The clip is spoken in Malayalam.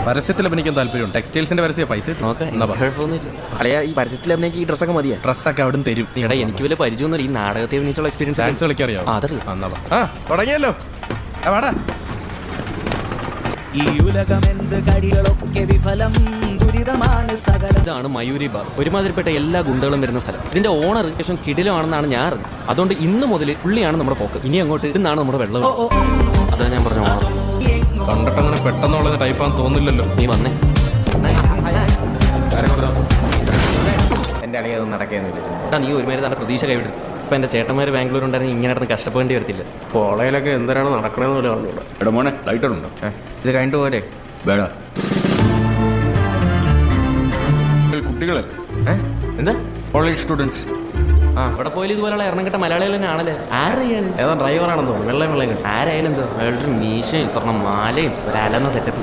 പരസ്യത്തിൽ അഭിനയിക്കാൻ താല്പര്യം. ടെക്സ്റ്റൈൽസിന്റെ പരസ്യ പൈസ അളയാ ഈ പരസ്യത്തിൽ അഭിനയിക്ക് ഈ ഡ്രസ്സൊക്കെ മതിയാ? ഡ്രസ്സൊക്കെ അവിടെ തരും. എടാ എനിക്ക് വലിയ പരിചയമൊന്നും ഈ നാടകത്തെ അഭിനയിച്ചുള്ള എക്സ്പീരിയൻസ് ഡാൻസ് കളിക്കറിയാം. അതറിയാം. തുടങ്ങിയല്ലോ. വാടാ. ഈ ഉലകമെന്ത് കടികളൊക്കെ വിഫലം ദുരിതമാണ് സകലം. ഇതാണ് മയൂരി ബാർ. ഒരുമാതിരിപ്പെട്ട എല്ലാ ഗുണ്ടകളും വരുന്ന സ്ഥലം. ഇതിന്റെ ഓണർ ശേഷം കിടിലമാണെന്നാണ് ഞാൻ അറിഞ്ഞത്. അതുകൊണ്ട് ഇന്ന് മുതൽ പുള്ളിയാണ് നമ്മുടെ ഫോക്കസ്. ഇനി അങ്ങോട്ട് ഇന്നാണ് നമ്മുടെ വെള്ളം. അതാ ഞാൻ പറഞ്ഞ ഓണർ. കണ്ടിട്ടങ്ങനെ പെട്ടെന്നുള്ള ടൈപ്പാന്ന് തോന്നില്ലല്ലോ. നീ വന്നേ. എന്റെ അളിയ അതൊന്നും നടക്കുന്നില്ല. എടാ നീ ഒരുമാതിരി നല്ല പ്രതീക്ഷ കൈവിടും. ഇപ്പം എൻ്റെ ചേട്ടന്മാർ ബാംഗ്ലൂർ ഉണ്ടായിരുന്നു ഇങ്ങനെ നടന്ന് കഷ്ടപ്പെടേണ്ടി വരത്തില്ല. കോളേജിലൊക്കെ എന്തിനാണ് നടക്കണമെന്ന് പോലെ പറഞ്ഞൂടാ. എടാ മോനെ ലൈറ്റർ ഉണ്ടോ? ഇത് കണ്ടു പോലെ വേടാ കുട്ടികളെ എന്താ കോളേജ് സ്റ്റുഡൻസ് അവിടെ പോയാലും ഇതുപോലുള്ള എണ്ണം കിട്ട മലയാളികൾ തന്നെ ആണല്ലേ. ആരെയാണ് ഏതാ ഡ്രൈവറാണെന്ന് തോന്നുന്നു. വെള്ളം കിട്ടും. ആരായാലും എന്താ വേറൊരു മീശയും സ്വർണ്ണം മാലയും ഒരു അലന്ന സെറ്റപ്പ്.